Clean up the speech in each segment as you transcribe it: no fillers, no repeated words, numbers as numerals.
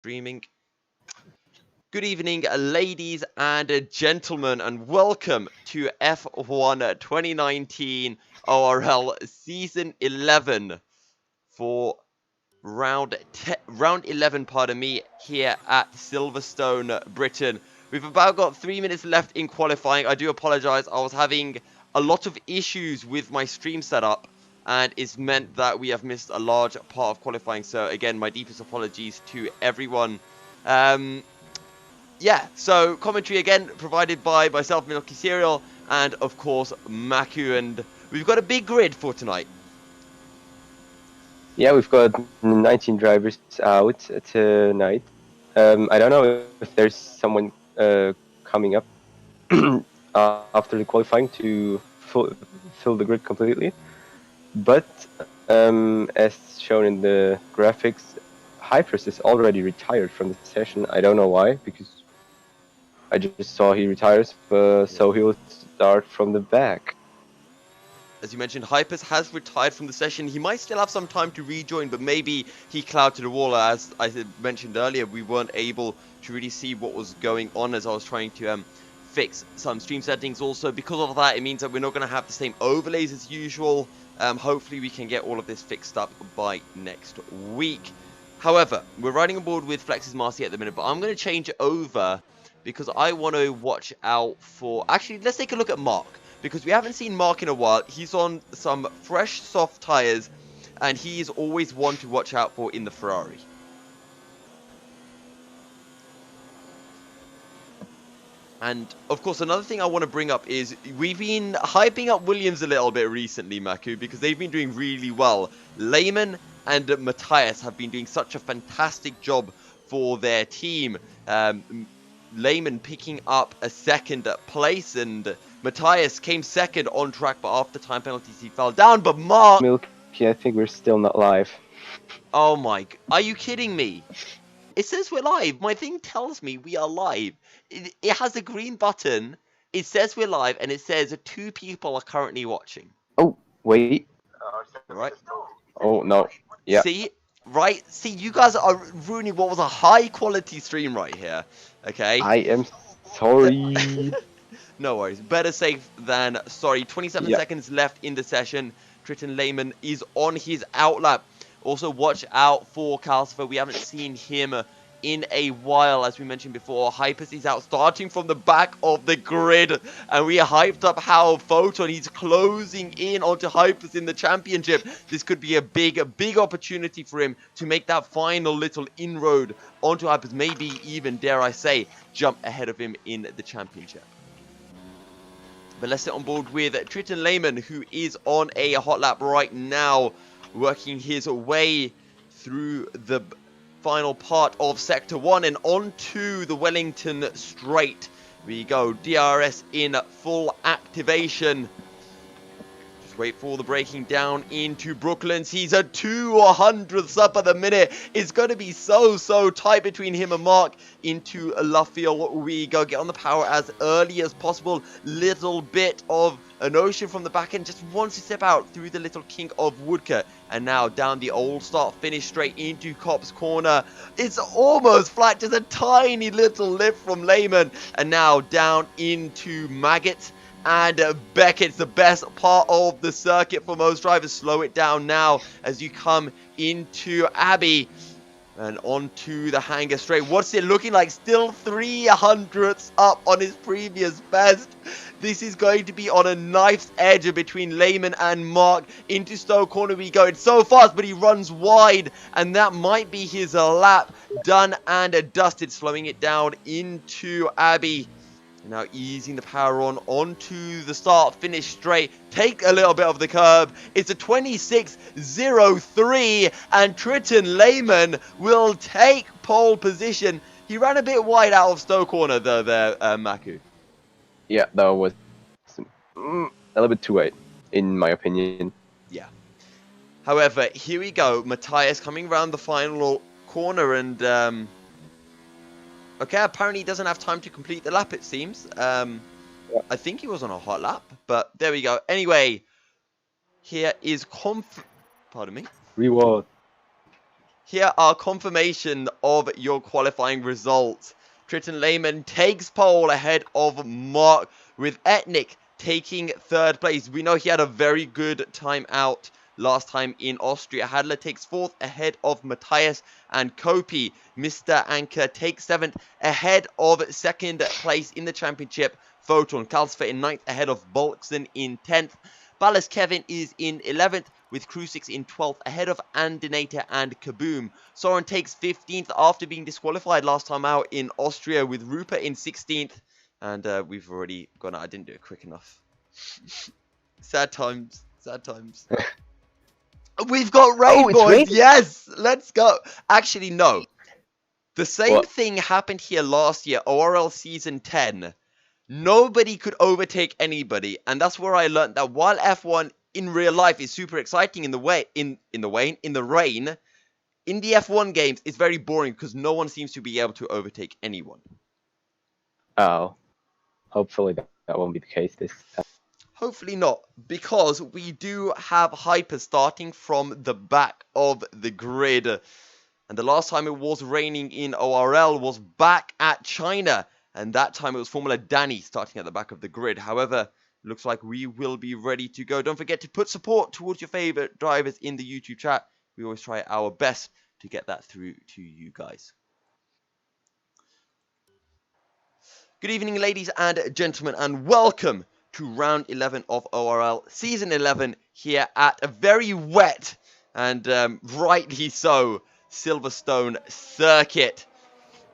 Streaming. Good evening, ladies and gentlemen, and welcome to F1 2019 ORL Season 11 for round 11, pardon me, here at Silverstone, Britain. We've about got 3 minutes left in qualifying. I do apologise. I was having a lot of issues with my stream setup, and it's meant that we have missed a large part of qualifying. So again, my deepest apologies to everyone. Yeah, so commentary again provided by myself, MilkyCereal, and of course Maku, and we've got a big grid for tonight. Yeah, we've got 19 drivers out tonight. I don't know if there's someone coming up after the qualifying to fill the grid completely. But as shown in the graphics, Hypers is already retired from the session. I don't know why, because I just saw he retires, so he will start from the back. As you mentioned, Hypers has retired from the session. He might still have some time to rejoin, but maybe he clouded the wall. As I mentioned earlier, we weren't able to really see what was going on as I was trying to fix some stream settings. Also, because of that, it means that we're not going to have the same overlays as usual. Hopefully, we can get all of this fixed up by next week. However, we're riding aboard with Flex's Marcy at the minute, but I'm going to change it over because I want to watch out for... Actually, let's take a look at Mark, because we haven't seen Mark in a while. He's on some fresh, soft tyres, and he is always one to watch out for in the Ferrari. And, of course, another thing I want to bring up is we've been hyping up Williams a little bit recently, Maku, because they've been doing really well. Lehman and Matthias have been doing such a fantastic job for their team. Lehman picking up a second place, and Matthias came second on track, but after time penalties he fell down. But Mark... Milky, I think we're still not live. Oh my... Are you kidding me? It says we're live. My thing tells me we are live. It has a green button. It says we're live, and it says 2 people are currently watching. Oh, wait. Right? Oh, no. Yeah. See? Right? See, you guys are ruining what was a high-quality stream right here. Okay? I am sorry. No worries. Better safe than sorry. 27 seconds left in the session. Triton Lehman is on his outlap. Also, watch out for Calcifer. We haven't seen him in a while, as we mentioned before. Hypers is out, starting from the back of the grid, and we hyped up how Photon, he's closing in onto Hypers in the championship. This could be a big opportunity for him to make that final little inroad onto Hypers, maybe even, dare I say, jump ahead of him in the championship. But let's sit on board with Triton Lehman, who is on a hot lap right now, working his way through the final part of Sector 1 and onto the Wellington Straight. We go, DRS in full activation. Just wait for the braking down into Brooklands. He's a 200th up at the minute. It's going to be so tight between him and Mark. Into Luffield we go. Get on the power as early as possible. Little bit of an ocean from the back end. Just wants to step out through the little kink of Woodcote. And now down the old start finish straight into Cop's Corner. It's almost flat. Just a tiny little lift from Lehman. And now down into Maggot and Beckett's the best part of the circuit for most drivers. Slow it down now as you come into Abbey and onto the Hangar Straight. What's it looking like? Still 300ths up on his previous best. This is going to be on a knife's edge between Lehman and Mark. Into Stowe Corner we go. It's so fast, but he runs wide, and that might be his lap done and dusted. Slowing it down into Abbey. Now easing the power on onto the start finish straight. Take a little bit of the curb. It's a 26.03 and Triton Lehman will take pole position. He ran a bit wide out of Stowe Corner though there, Maku. Yeah, that was a little bit too late, in my opinion. Yeah. However, here we go. Matthias coming around the final corner and... Okay, apparently he doesn't have time to complete the lap, it seems. I think he was on a hot lap, but there we go. Anyway, here is Pardon me? Reward. here are confirmation of your qualifying results. Triton Lehman takes pole ahead of Mark, with Etnik taking third place. We know he had a very good time out last time in Austria. Hadler takes fourth ahead of Matthias, and Kopi, Mr. Anker, takes seventh ahead of second place in the championship. Photon, Kalsfer in ninth ahead of Bolkson in 10th. Ballas Kevin is in 11th, with Krusix in 12th ahead of Andinator and Kaboom. Soren takes 15th after being disqualified last time out in Austria, with Rupert in 16th. And we've already gone out. I didn't do it quick enough. Sad times. Sad times. We've got rain, boys. Yes, let's go. Actually, no. The same thing happened here last year, ORL Season 10. Nobody could overtake anybody. And that's where I learned that while F1 in real life is super exciting in the rain, in the F1 games, it's very boring because no one seems to be able to overtake anyone. Oh. Hopefully that won't be the case this time. Hopefully not, because we do have Hyper starting from the back of the grid. And the last time it was raining in ORL was back at China. And that time it was Formula Danny starting at the back of the grid. However, looks like we will be ready to go. Don't forget to put support towards your favorite drivers in the YouTube chat. We always try our best to get that through to you guys. Good evening, ladies and gentlemen, and welcome to round 11 of ORL Season 11 here at a very wet and rightly so Silverstone circuit.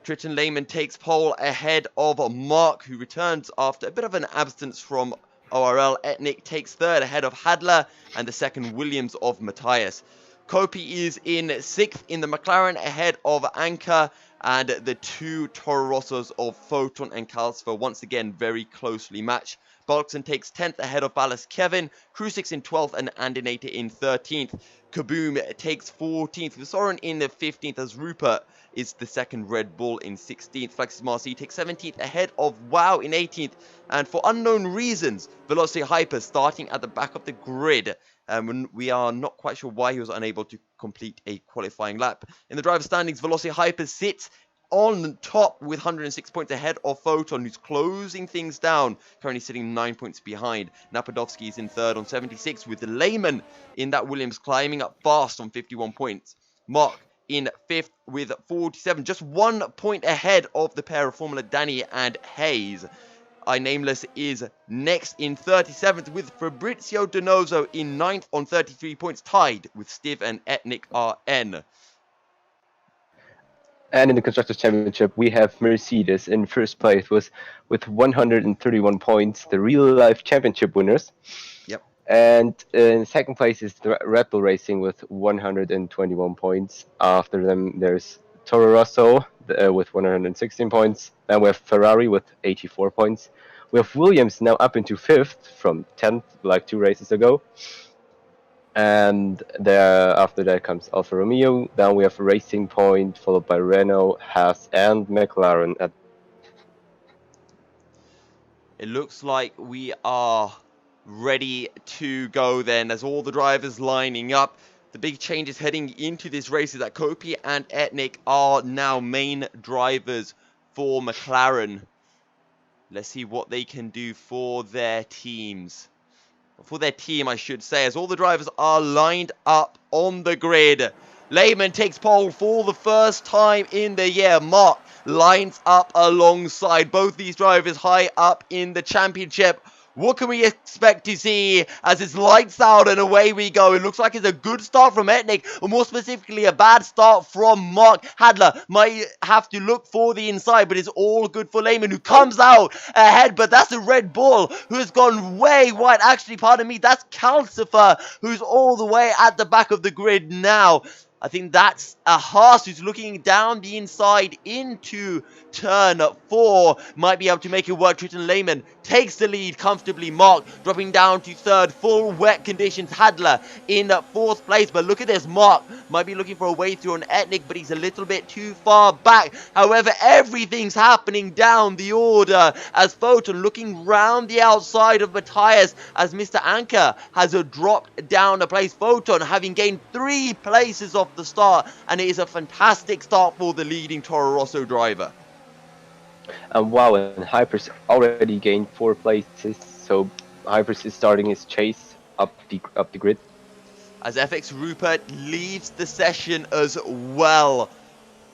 Triton Lehman takes pole ahead of Mark, who returns after a bit of an absence from ORL. Etnik takes third ahead of Hadler, and the second Williams of Matthias. Kopi is in 6th in the McLaren ahead of Anker, and the two Toro Rossos of Photon and Kalsfer once again very closely matched. Bolkson takes 10th ahead of Ballas Kevin, Krusix in 12th and Andinator in 13th. Kaboom takes 14th, with Soren in the 15th as Rupert is the second Red Bull in 16th. Flexis Marcy takes 17th ahead of Wow in 18th. And for unknown reasons, Velocity Hyper starting at the back of the grid. We are not quite sure why he was unable to complete a qualifying lap. In the driver standings, Velocity Hyper sits on top with 106 points ahead of Photon, who's closing things down, currently sitting 9 points behind. Napadovsky is in third on 76, with Lehman in that Williams climbing up fast on 51 points. Mark in 5th with 47, just 1 point ahead of the pair of Formula Danny and Hayes. Nameless is next in 37th, with Fabrizio Donoso in 9th on 33 points, tied with Stiv and Etnik RN. And in the Constructors' Championship, we have Mercedes in first place with 131 points, the real-life championship winners. Yep. And in second place is the Red Bull Racing with 121 points. After them, there's Toro Rosso with 116 points. Then we have Ferrari with 84 points. We have Williams now up into 5th from 10th, like 2 races ago. And after that comes Alfa Romeo. Then we have Racing Point, followed by Renault, Haas, and McLaren. It looks like we are ready to go then, as all the drivers lining up. The big changes heading into this race is that Kopi and Etnik are now main drivers for McLaren. Let's see what they can do for their teams. For their team, I should say, as all the drivers are lined up on the grid. Lehman takes pole for the first time in the year. Mark lines up alongside both these drivers high up in the championship. What can we expect to see as it's lights out and away we go? It looks like it's a good start from Etnik, or more specifically a bad start from Mark. Hadler might have to look for the inside, but it's all good for Lehman, who comes out ahead. But that's a Red Bull who has gone way wide. Actually, pardon me, that's Kalsifer, who's all the way at the back of the grid now. I think that's a Haas who's looking down the inside into turn 4. Might be able to make it work. Triton Lehman takes the lead comfortably. Mark dropping down to 3rd. Full wet conditions. Hadler in 4th place. But look at this. Mark might be looking for a way through on Etnik, but he's a little bit too far back. However, everything's happening down the order as Photon looking round the outside of Matthias as Mr. Anker has dropped down a place. Photon having gained 3 places off off the start, and it is a fantastic start for the leading Toro Rosso driver. And wow, and Hypers already gained 4 places, so Hypers is starting his chase up the grid. As FX Rupert leaves the session as well.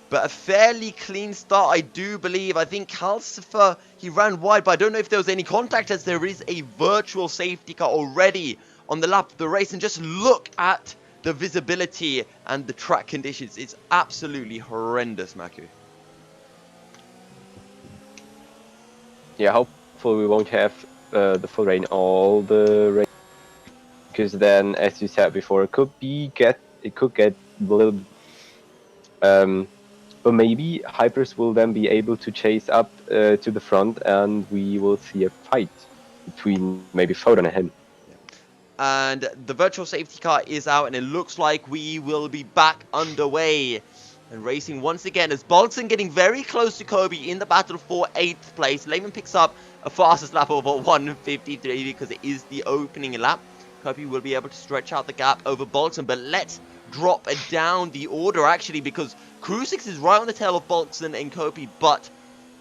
But a fairly clean start, I do believe. I think Calcifer, he ran wide, but I don't know if there was any contact, as there is a virtual safety car already on the lap of the race. And just look at the visibility and the track conditions. It's absolutely horrendous, Maku. Yeah, hopefully we won't have the full rain all the race, because then, as you said before, it could get a little. But maybe Hypers will then be able to chase up to the front, and we will see a fight between maybe Photon and him. And the virtual safety car is out, and it looks like we will be back underway and racing once again, as Bolton getting very close to Kobe in the battle for 8th place. Lehman picks up a fastest lap over 1:53 because it is the opening lap. Kobe will be able to stretch out the gap over Bolton, but let's drop down the order actually, because Crucix is right on the tail of Bolton and Kobe, but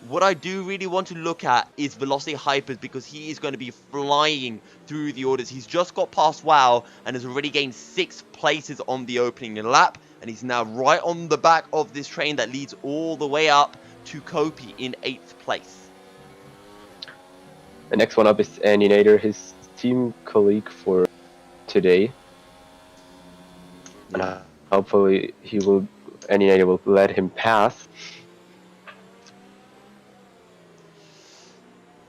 what I do really want to look at is Velocity Hypers, because he is going to be flying through the orders. He's just got past WoW and has already gained 6 places on the opening lap, and he's now right on the back of this train that leads all the way up to Kopi in 8th place. The next one up is Aninator, his team colleague for today. And hopefully Aninator will let him pass.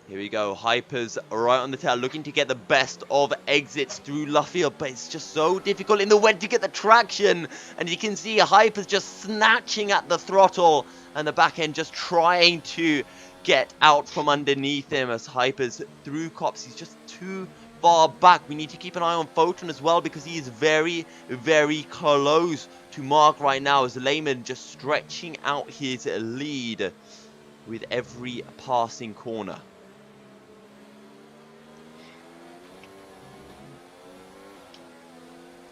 Here we go, Hypers right on the tail, looking to get the best of exits through Luffield, but it's just so difficult in the wet to get the traction. And you can see Hypers just snatching at the throttle, and the back end just trying to get out from underneath him as Hypers through cops. He's just too far back. We need to keep an eye on Photon as well, because he is very, very close to Mark right now, as Lehman just stretching out his lead with every passing corner.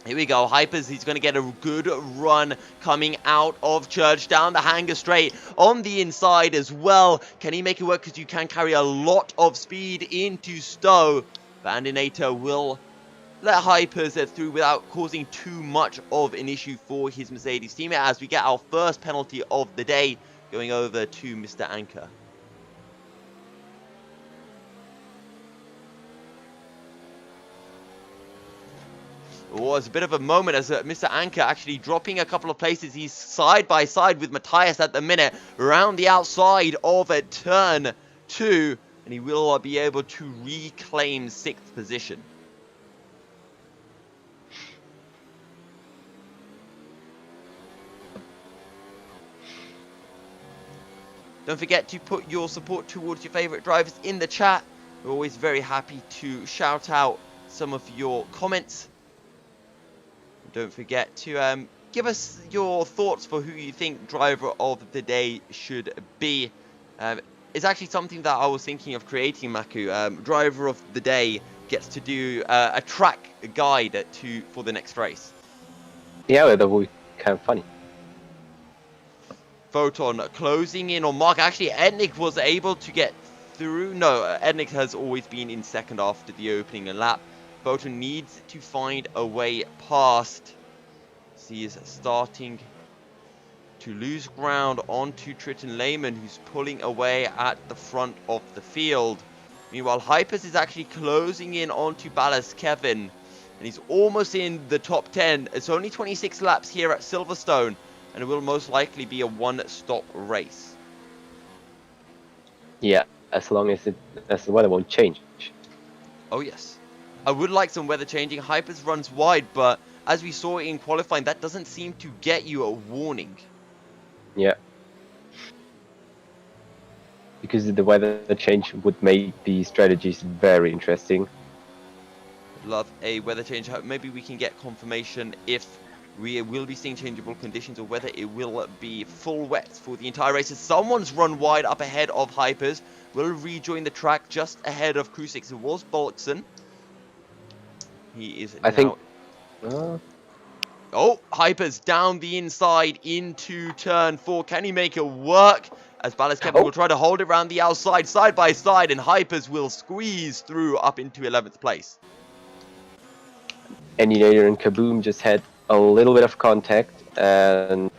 Here we go, Hypers, he's going to get a good run coming out of Church, down the hanger straight, on the inside as well. Can he make it work? Because you can carry a lot of speed into Stowe. Bandinator will let Hypers through without causing too much of an issue for his Mercedes teammate, as we get our first penalty of the day going over to Mr. Anchor. It was a bit of a moment as Mr. Anchor actually dropping a couple of places. He's side by side with Matthias at the minute around the outside of turn 2, and he will be able to reclaim 6th position. Don't forget to put your support towards your favourite drivers in the chat. We're always very happy to shout out some of your comments. Don't forget to give us your thoughts for who you think driver of the day should be. It's actually something that I was thinking of creating, Maku. Driver of the day gets to do a track guide for the next race. Yeah, that would be kind of funny. Photon closing in on Mark. Actually, Ednick was able to get through. No, Ednick has always been in second after the opening lap. Photon needs to find a way past. He is starting to lose ground onto Triton Lehman, who's pulling away at the front of the field. Meanwhile, Hypers is actually closing in onto Ballast Kevin, and he's almost in the top 10. It's only 26 laps here at Silverstone, and it will most likely be a one-stop race. Yeah, as long as the weather won't change. Oh yes. I would like some weather changing. Hypers runs wide, but as we saw in qualifying, that doesn't seem to get you a warning. Yeah. Because the weather change would make the strategies very interesting. Love a weather change. Maybe we can get confirmation if we will be seeing changeable conditions, or whether it will be full wet for the entire race. Someone's run wide up ahead of Hypers. Will rejoin the track just ahead of Crucix. It was Bolton. He is I now... think Oh, Hyper's down the inside into turn 4. Can he make it work? As Ballast Kevin will try to hold it around the outside, side by side, and Hypers will squeeze through up into 11th place. Annihilator and Kaboom just had a little bit of contact, and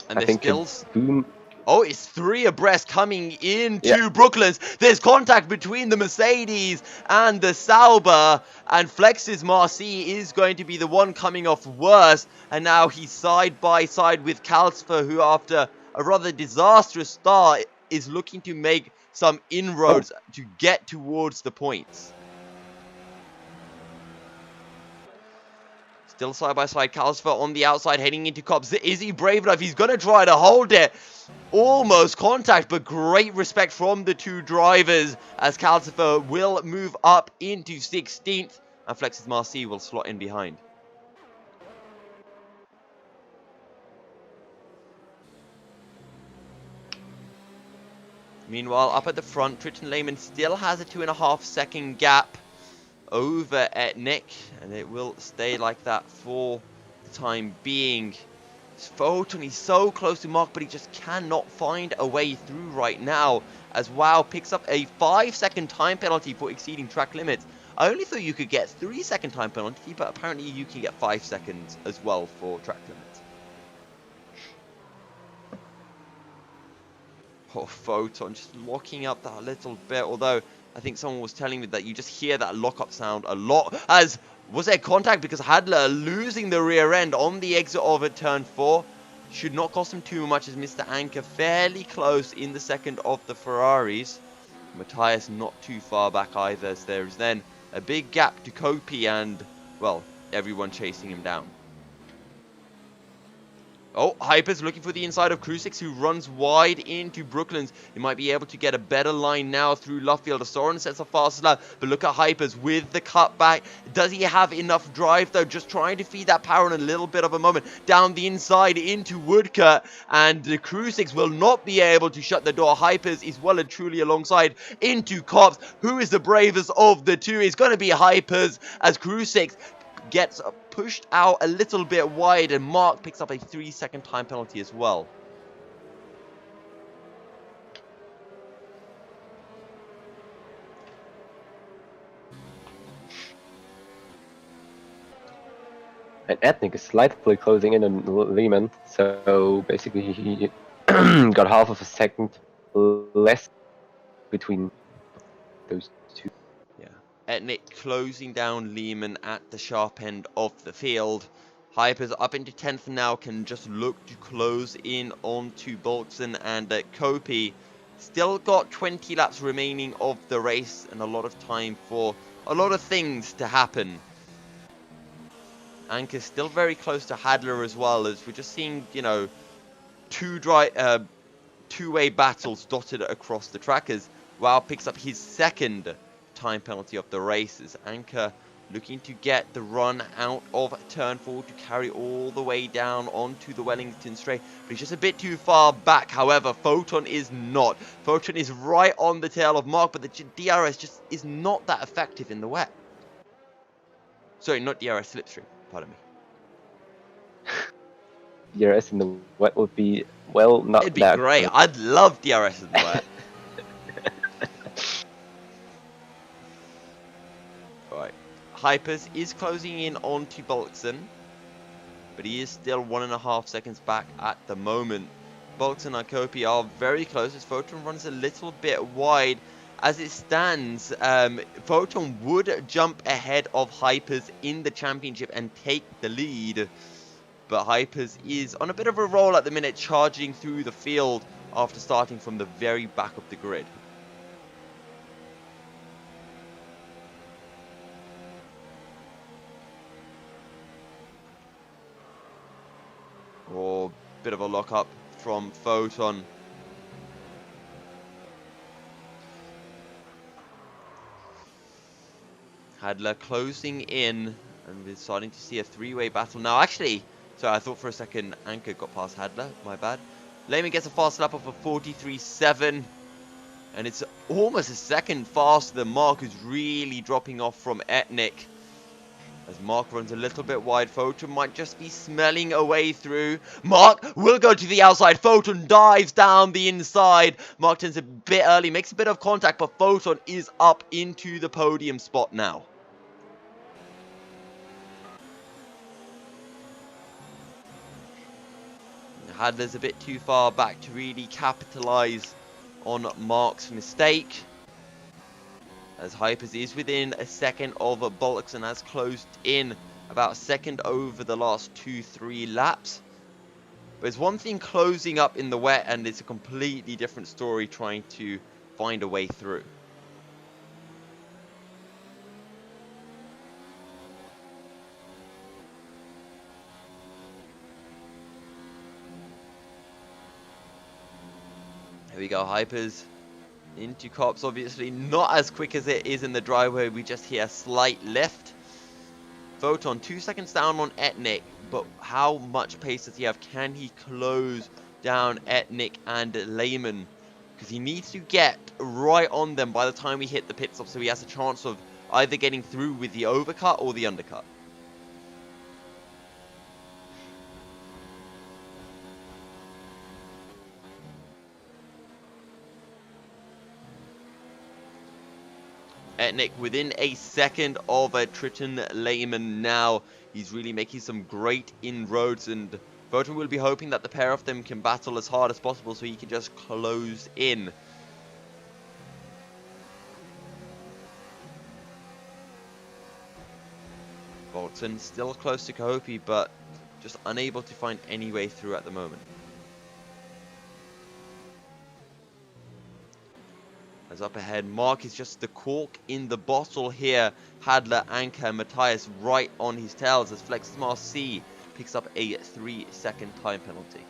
I think Kaboom... Oh, it's 3 abreast coming into Brooklands. There's contact between the Mercedes and the Sauber. And Flex's Marcy is going to be the one coming off worst. And now he's side by side with Calcifer, who after a rather disastrous start is looking to make some inroads to get towards the points. Still side by side, Calcifer on the outside heading into Cops. Is he brave enough? He's going to try to hold it. Almost contact, but great respect from the 2 drivers as Calcifer will move up into 16th and Flex's Marcy will slot in behind. Meanwhile, up at the front, Triton Lehman still has a 2.5 second gap over at Nick, and it will stay like that for the time being. Photon, he's so close to Mark, but he just cannot find a way through right now, as WoW picks up a 5-second time penalty for exceeding track limits. I only thought you could get 3-second time penalty, but apparently you can get 5 seconds as well for track limits. Oh, Photon just locking up that little bit, although I think someone was telling me that you just hear that lock-up sound a lot. As was there contact because Hadler losing the rear end on the exit of a turn 4. Should not cost him too much as Mr. Anker fairly close in the second of the Ferraris. Matthias not too far back either, as there is then a big gap to Kopi and, well, everyone chasing him down. Oh, Hyper's looking for the inside of Krusix, who runs wide into Brooklands. He might be able to get a better line now through Luffield. Soren sets a fast lap, but look at Hyper's with the cutback. Does he have enough drive, though? Just trying to feed that power in a little bit of a moment. Down the inside into Woodcut, and the Krusix will not be able to shut the door. Hyper's is well and truly alongside into Cops. Who is the bravest of the two? It's going to be Hyper's, as Krusix gets pushed out a little bit wide, and Mark picks up a 3-second time penalty as well. And Ethnic is slightly closing in on Lehman, so basically he got half of a second less between those two. Etnik closing down Lehman at the sharp end of the field. Hyper's up into 10th now, can just look to close in onto Bolton and Kopi. Still got 20 laps remaining of the race and a lot of time for a lot of things to happen. Anker's still very close to Hadler as well, as we're just seeing, you know, two-way battles dotted across the track as WoW picks up his second time penalty of the race, as Anker looking to get the run out of turn 4 to carry all the way down onto the Wellington straight, but he's just a bit too far back. However, Photon is not. Photon is right on the tail of Mark, but the DRS just is not that effective in the wet. Sorry, not DRS, slipstream, pardon me. DRS in the wet would be, well, not that. It'd be great. Good. I'd love DRS in the wet. Right. Hypers is closing in onto Bolton, but he is still 1.5 seconds back at the moment. Bolton and Kopi are very close as Photon runs a little bit wide. As it stands, Photon would jump ahead of Hypers in the championship and take the lead. But Hypers is on a bit of a roll at the minute, charging through the field after starting from the very back of the grid. Oh, bit of a lock-up from Photon. Hadler closing in, and we're starting to see a three-way battle now. Actually, sorry, I thought for a second Anker got past Hadler, my bad. Lehman gets a fast lap of a 43.7, and it's almost a second faster than Mark, who's really dropping off from Etnik. As Mark runs a little bit wide, Photon might just be smelling a way through. Mark will go to the outside. Photon dives down the inside. Mark turns a bit early, makes a bit of contact, but Photon is up into the podium spot now. Hadler's a bit too far back to really capitalize on Mark's mistake. As Hypers is within a second of Bollocks and has closed in about a second over the last 2-3 laps. But it's one thing closing up in the wet, and it's a completely different story trying to find a way through. Here we go, Hypers into Cops, obviously not as quick as it is in the driveway. We just hear a slight lift. Photon 2 seconds down on Etnik, but how much pace does he have? Can he close down Etnik and Lehman? Because he needs to get right on them by the time we hit the pit stop, so he has a chance of either getting through with the overcut or the undercut. Etnik within a second of Triton Lehman now. He's really making some great inroads, and Photon will be hoping that the pair of them can battle as hard as possible so he can just close in. Bolton still close to Kohopi, but just unable to find any way through at the moment. As up ahead, Mark is just the cork in the bottle here. Hadler, Anker, Matthias right on his tails as Flexmar C picks up a 3-second time penalty.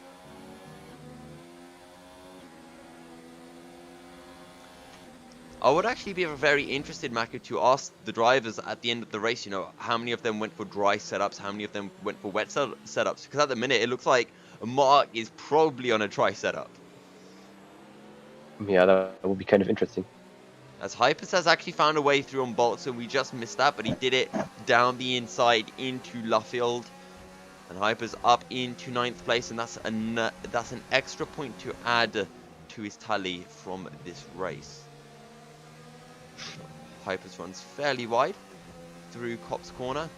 I would actually be very interested, Maku, to ask the drivers at the end of the race, you know, how many of them went for dry setups, how many of them went for wet setups. Because at the minute, it looks like Mark is probably on a dry setup. Yeah, that would be kind of interesting. As Hypers has actually found a way through on Bolt, so we just missed that, but he did it down the inside into Luffield. And Hypers up into 9th place, and that's an extra point to add to his tally from this race. Hypers runs fairly wide through Cop's corner,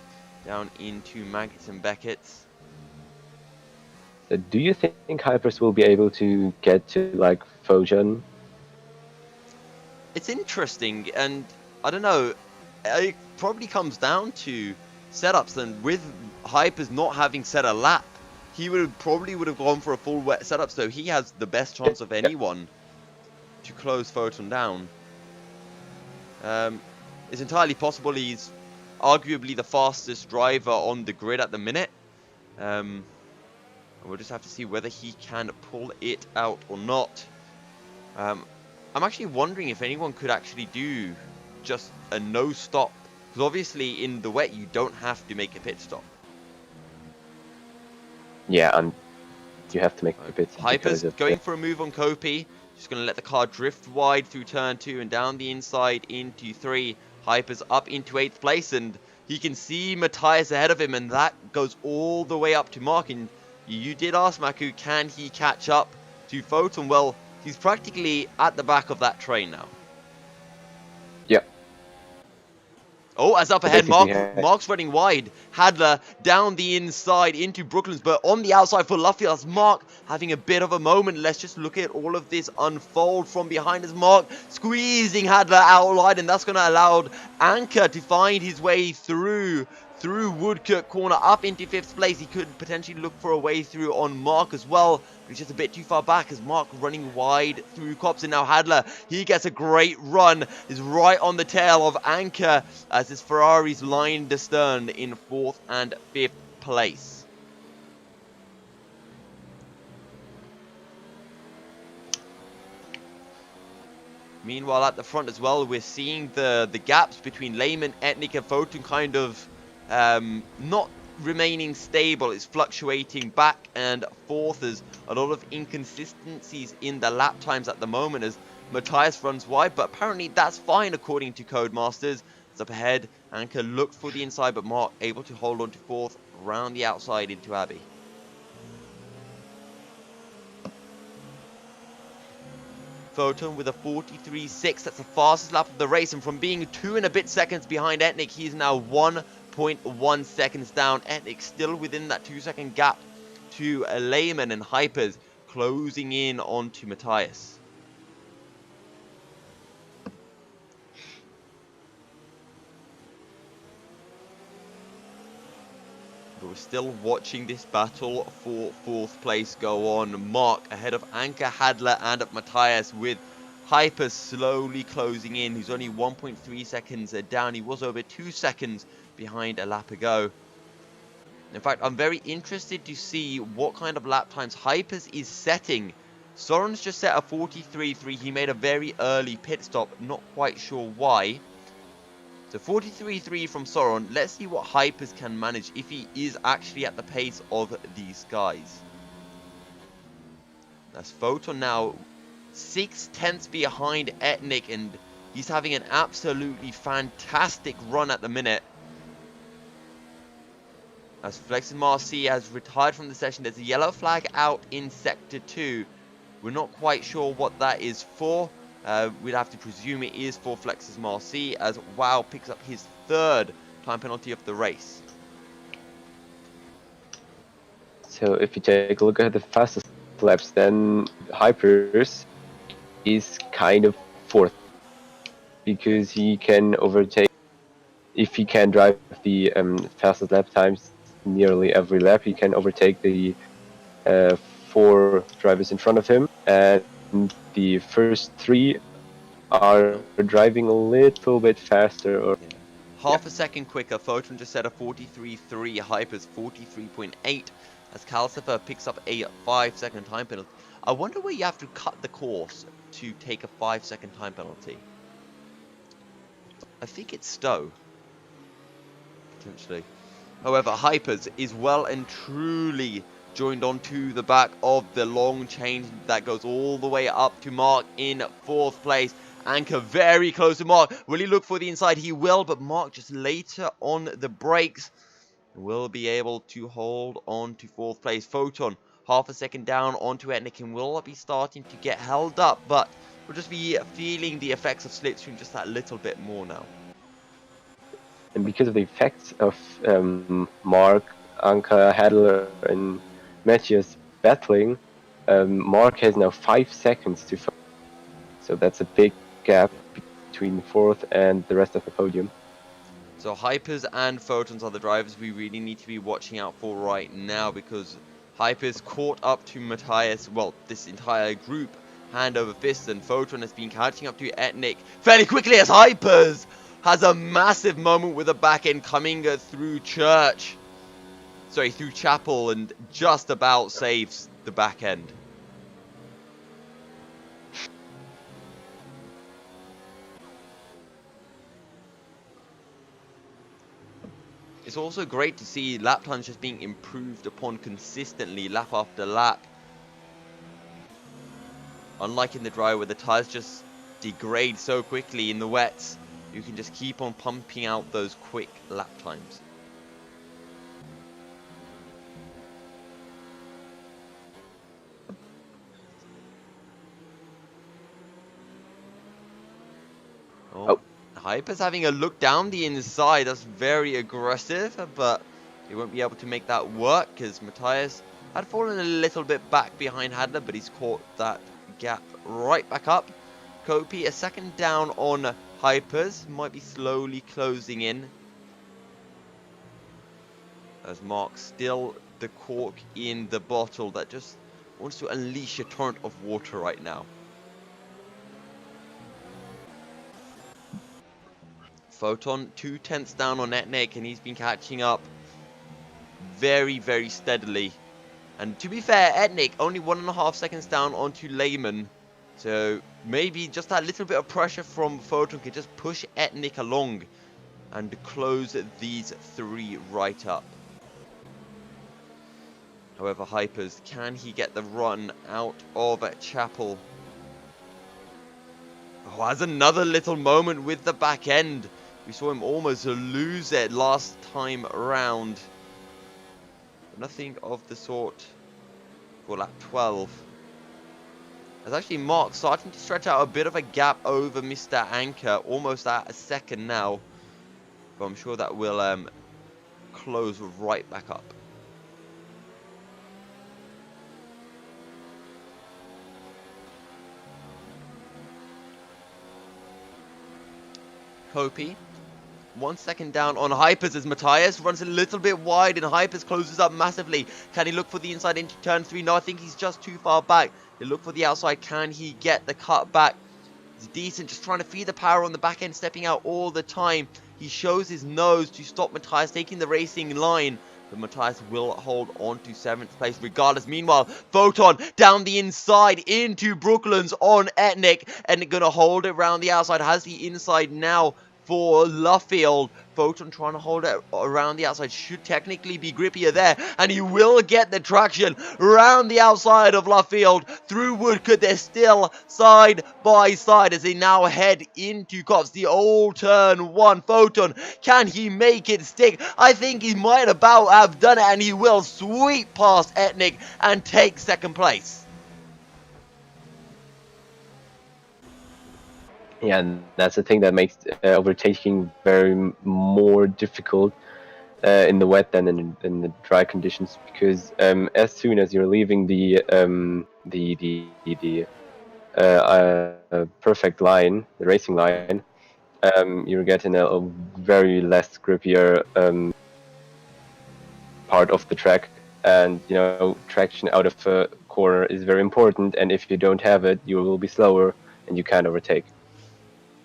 down into Maggots and Beckett's. So do you think Hypers will be able to get to, like, Fojan? It's interesting, and I don't know, it probably comes down to setups, and with Hypers not having set a lap, he probably would have gone for a full wet setup, so he has the best chance of anyone to close Photon down. It's entirely possible he's arguably the fastest driver on the grid at the minute. We'll just have to see whether he can pull it out or not. I'm actually wondering if anyone could actually do just a no stop, because obviously in the wet you don't have to make a pit stop. Yeah, and you have to make a pit stop. Hypers going for a move on Kopi, just going to let the car drift wide through turn 2 and down the inside into 3. Hypers up into 8th place, and he can see Matthias ahead of him, and that goes all the way up to Mark. And you did ask, Maku, can he catch up to Photon? Well, he's practically at the back of that train now. Yeah. Oh, as up ahead, Mark's running wide. Hadler down the inside into Brooklands, but on the outside for Luffield. That's Mark having a bit of a moment. Let's just look at all of this unfold from behind as Mark squeezing Hadler out wide, and that's going to allow Anker to find his way through Woodcourt corner up into 5th place. He could potentially look for a way through on Mark as well, but he's just a bit too far back as Mark running wide through Cops. And now Hadler, he gets a great run, is right on the tail of Anker as his Ferrari's lined astern in 4th and 5th place. Meanwhile, at the front as well, we're seeing the gaps between Lehman, Etnik, and Photon kind of not remaining stable. It's fluctuating back and forth. There's a lot of inconsistencies in the lap times at the moment as Matthias runs wide, but apparently that's fine according to Codemasters. It's just up ahead. Anchor looked for the inside, but Mark able to hold on to fourth, round the outside into Abbey. Photon with a 43.6. That's the fastest lap of the race, and from being 2 and a bit seconds behind Etnik, he's now 1.1 seconds down. Etnik still within that 2-second gap to Lehman, and Hypers closing in onto Matthias. But we're still watching this battle for 4th place go on. Mark ahead of Anka, Hadler and Matthias, with Hyper slowly closing in, who's only 1.3 seconds down. He was over 2 seconds behind a lap ago. In fact, I'm very interested to see what kind of lap times Hypers is setting. Soren's just set a 43.3. He made a very early pit stop, not quite sure why. So 43.3 from Soren. Let's see what Hypers can manage if he is actually at the pace of these guys. That's Photon now 6/10 behind Etnik, and he's having an absolutely fantastic run at the minute. As Flex's Marcy has retired from the session, there's a yellow flag out in Sector 2. We're not quite sure what that is for. We'd have to presume it is for Flex's Marcy, as Wow picks up his 3rd time penalty of the race. So if you take a look at the fastest laps, then Hypers is kind of 4th, because he can overtake, if he can drive the fastest lap times nearly every lap, he can overtake the 4 drivers in front of him, and the first 3 are driving a little bit faster. Or half a second quicker. Photon just set a 43.3, Hypers 43.8, as Calcifer picks up a 5-second time penalty. I wonder where you have to cut the course to take a 5-second time penalty. I think it's Stowe, potentially. However, Hypers is well and truly joined onto the back of the long change that goes all the way up to Mark in 4th place. Anchor very close to Mark. Will he look for the inside? He will, but Mark just later on the brakes will be able to hold on to 4th place. Photon half a second down onto Etnik and will be starting to get held up, but we'll just be feeling the effects of slipstream just that little bit more now. And because of the effects of Mark, Anka, Hadler and Matthias battling, Mark has now 5 seconds to follow. So that's a big gap between 4th and the rest of the podium. So Hypers and Photons are the drivers we really need to be watching out for right now, because Hypers caught up to Matthias, well, this entire group, hand over fist, and Photon has been catching up to Etnik fairly quickly, as Hypers has a massive moment with the back end coming through through Chapel, and just about saves the back end. It's also great to see lap times just being improved upon consistently, lap after lap. Unlike in the dry, where the tires just degrade so quickly in the wets, you can just keep on pumping out those quick lap times. Oh. Hyper's having a look down the inside. That's very aggressive, but he won't be able to make that work, because Matthias had fallen a little bit back behind Hadler, but he's caught that gap right back up. Kopi a second down on Hypers, might be slowly closing in, as Mark still the cork in the bottle that just wants to unleash a torrent of water right now. Photon 2/10 down on Etnik, and he's been catching up very, very steadily. And to be fair, Etnik only 1.5 seconds down onto Lehman. So maybe just that little bit of pressure from Photon could just push Etnik along and close these 3 right up. However, Hypers, can he get the run out of Chapel? Oh, has another little moment with the back end. We saw him almost lose it last time around. Nothing of the sort for lap 12. There's actually Mark starting to stretch out a bit of a gap over Mr. Anchor, almost at a second now. But I'm sure that will close right back up. Kopi, 1 second down on Hypers as Matthias runs a little bit wide and Hypers closes up massively. Can he look for the inside into turn 3? No, I think he's just too far back. He'll look for the outside. Can he get the cut back? He's decent, just trying to feed the power on the back end, stepping out all the time. He shows his nose to stop Matthias taking the racing line. But Matthias will hold on to 7th place regardless. Meanwhile, Photon down the inside into Brooklands on Etnik. Etnik going to hold it around the outside. Has the inside now for Luffield. Photon trying to hold it around the outside. Should technically be grippier there. And he will get the traction around the outside of Luffield. Through Woodcote. They're still side by side as they now head into Cops. The old turn 1. Photon. Can he make it stick? I think he might about have done it. And he will sweep past Etnik and take 2nd place. Yeah, and that's the thing that makes overtaking very more difficult in the wet than in the dry conditions, because as soon as you're leaving the perfect line, the racing line, you're getting a very less grippier part of the track, and you know, traction out of a corner is very important, and if you don't have it, you will be slower and you can't overtake.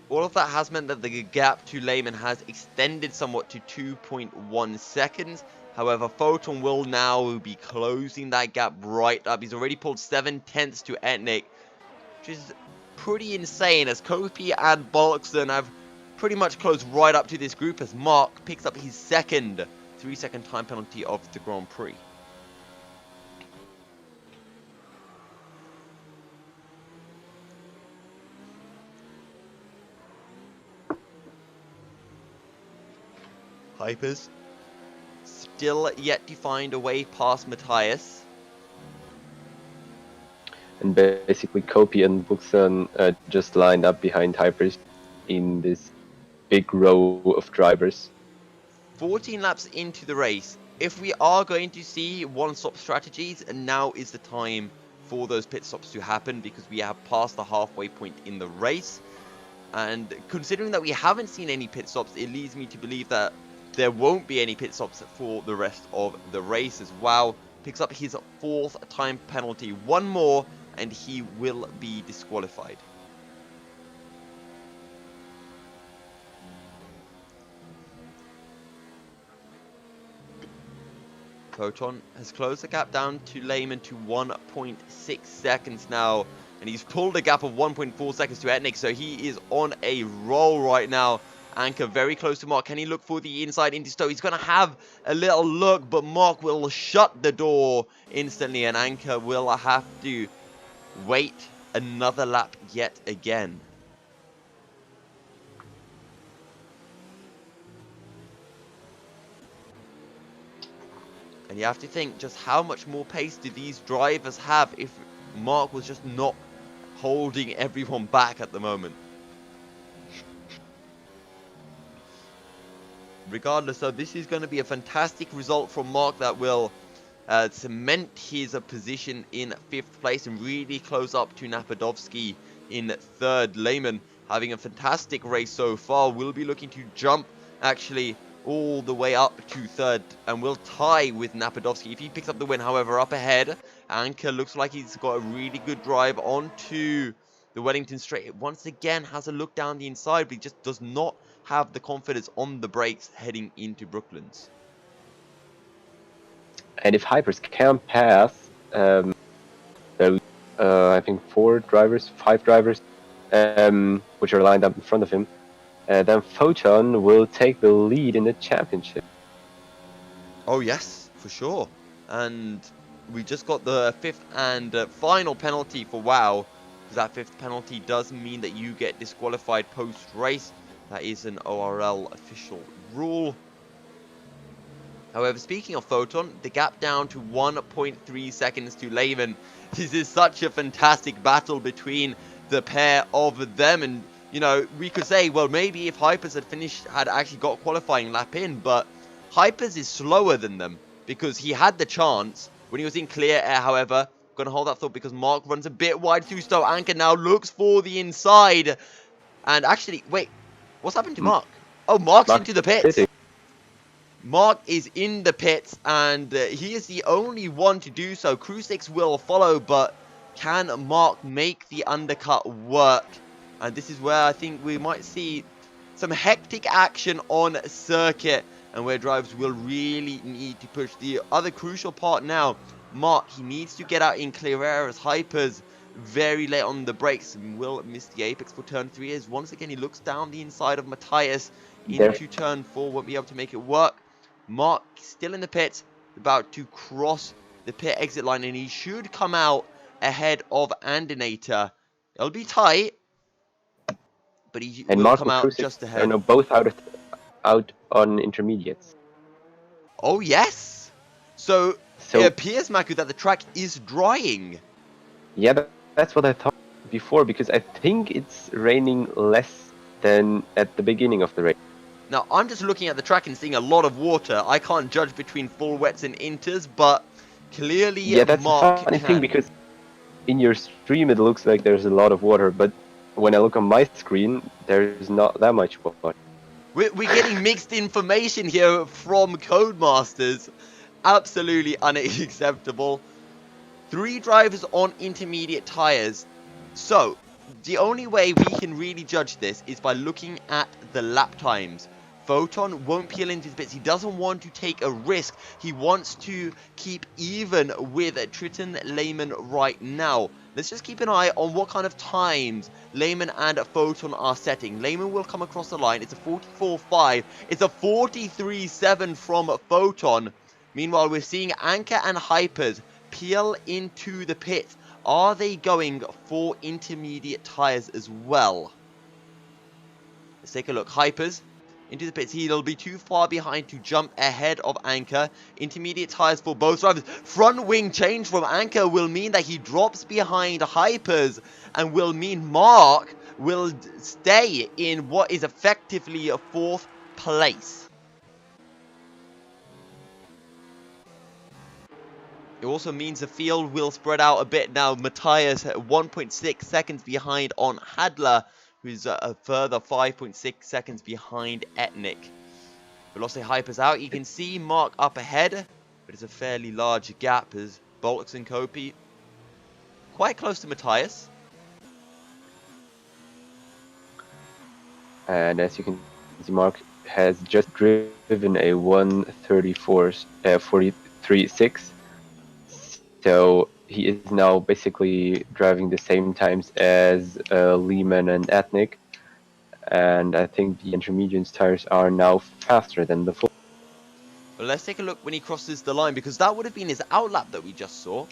All of that has meant that the gap to Lehman has extended somewhat to 2.1 seconds. However, Photon will now be closing that gap right up. He's already pulled 7/10 to Etnik, which is pretty insane, as Kopi and Bolxton have pretty much closed right up to this group as Mark picks up his 2nd 3-second time penalty of the Grand Prix. Hypers still yet to find a way past Matthias. And basically Kopi and Buxton just lined up behind Hypers in this big row of drivers. 14 laps into the race. If we are going to see one-stop strategies, now is the time for those pit stops to happen, because we have passed the halfway point in the race. And considering that we haven't seen any pit stops, it leads me to believe that there won't be any pit stops for the rest of the race as well. Picks up his 4th time penalty. One more and he will be disqualified. Photon has closed the gap down to Lehman to 1.6 seconds now. And he's pulled a gap of 1.4 seconds to Etnik. So he is on a roll right now. Anchor very close to Mark. Can he look for the inside into Stowe? He's going to have a little look, but Mark will shut the door instantly. And Anchor will have to wait another lap yet again. And you have to think just how much more pace do these drivers have if Mark was just not holding everyone back at the moment. Regardless, though, this is going to be a fantastic result from Mark that will cement his position in 5th place and really close up to Napadovsky in 3rd. Lehman having a fantastic race so far. Will be looking to jump actually all the way up to 3rd and will tie with Napadovsky if he picks up the win. However, up ahead, Anchor looks like he's got a really good drive onto the Wellington straight. It once again has a look down the inside, but he just does not have the confidence on the brakes heading into Brooklands. And if Hypers can pass those, I think 5 drivers, which are lined up in front of him, then Photon will take the lead in the championship. Oh yes, for sure. And we just got the 5th and final penalty for WoW. That 5th penalty does mean that you get disqualified post-race. That is an ORL official rule. However, speaking of Photon, the gap down to 1.3 seconds to Lehman. This is such a fantastic battle between the pair of them. And, you know, we could say, well, maybe if Hypers had actually got qualifying lap in, but Hypers is slower than them because he had the chance when he was in clear air. However, going to hold that thought because Mark runs a bit wide through Stowe. Anchor now looks for the inside. And actually, wait, what's happened to Mark? Oh, Mark's into the pits. Mark is in the pits, and he is the only one to do so. Crew 6 will follow, but can Mark make the undercut work? And this is where I think we might see some hectic action on circuit, and where drivers will really need to push. The other crucial part now, Mark, he needs to get out in clear air as Hypers very late on the brakes and will miss the apex for turn 3 as once again he looks down the inside of Matthias into turn 4, won't be able to make it work. Mark still in the pits, about to cross the pit exit line, and he should come out ahead of Andinator. It'll be tight, but he will come out just ahead. No, both out on intermediates. Oh yes, so it appears, Maku, that the track is drying. Yeah, that's what I thought before, because I think it's raining less than at the beginning of the race. Now, I'm just looking at the track and seeing a lot of water. I can't judge between full wets and inters, but clearly that's Mark a funny thing, because in your stream it looks like there's a lot of water, but when I look on my screen, there's not that much water. We're getting mixed information here from Codemasters. Absolutely unacceptable. 3 drivers on intermediate tyres. So, the only way we can really judge this is by looking at the lap times. Photon won't peel into the pits. He doesn't want to take a risk. He wants to keep even with Triton Lehman right now. Let's just keep an eye on what kind of times Lehman and Photon are setting. Lehman will come across the line. It's a 44.5. It's a 43.7 from Photon. Meanwhile, we're seeing Anchor and Hypers peel into the pit. Are they going for intermediate tyres as well? Let's take a look. Hypers into the pits. He'll be too far behind to jump ahead of Anchor. Intermediate tyres for both drivers. Front wing change from Anchor will mean that he drops behind Hypers, and will mean Mark will stay in what is effectively a 4th place. It also means the field will spread out a bit now. Matthias 1.6 seconds behind on Hadler, who's a further 5.6 seconds behind Etnik. Velocity Hypers out. You can see Mark up ahead, but it's a fairly large gap as Bolx and Kopi quite close to Matthias. And as you can see, Mark has just driven a 1:34.43.6. So he is now basically driving the same times as Lehman and Etnik. And I think the intermediate tires are now faster than the full. Well, let's take a look when he crosses the line, because that would have been his outlap that we just saw.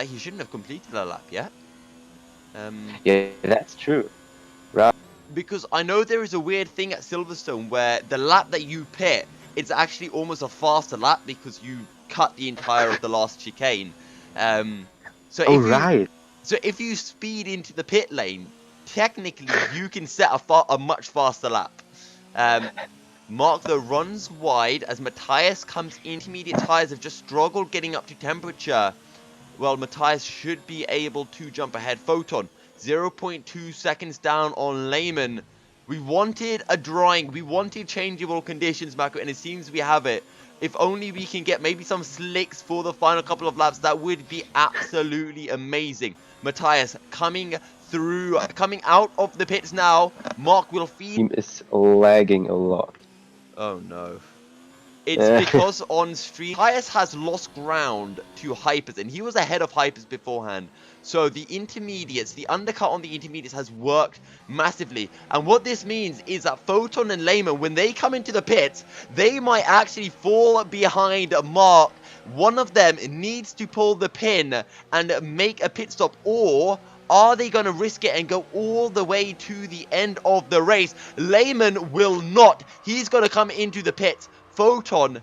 He shouldn't have completed a lap yet. Yeah, that's true. Right. Because I know there is a weird thing at Silverstone where the lap that you pit, it's actually almost a faster lap because you cut the entire of the last chicane. So if you speed into the pit lane, technically you can set a much faster lap. Mark though runs wide as Matthias comes in. Intermediate tyres have just struggled getting up to temperature. Well, Matthias should be able to jump ahead. Photon 0.2 seconds down on Lehman. We wanted a drying, we wanted changeable conditions, Maku, and it seems we have it. If only we can get maybe some slicks for the final couple of laps, that would be absolutely amazing. Matthias coming out of the pits now. Mark will feed. Team is lagging a lot. Oh no. It's because on stream, Matthias has lost ground to Hypers, and he was ahead of Hypers beforehand. So the intermediates, the undercut on the intermediates has worked massively. And what this means is that Photon and Lehman, when they come into the pits, they might actually fall behind Mark. One of them needs to pull the pin and make a pit stop, or Are they going to risk it and go all the way to the end of the race? Lehman will not. He's going to come into the pits. Photon.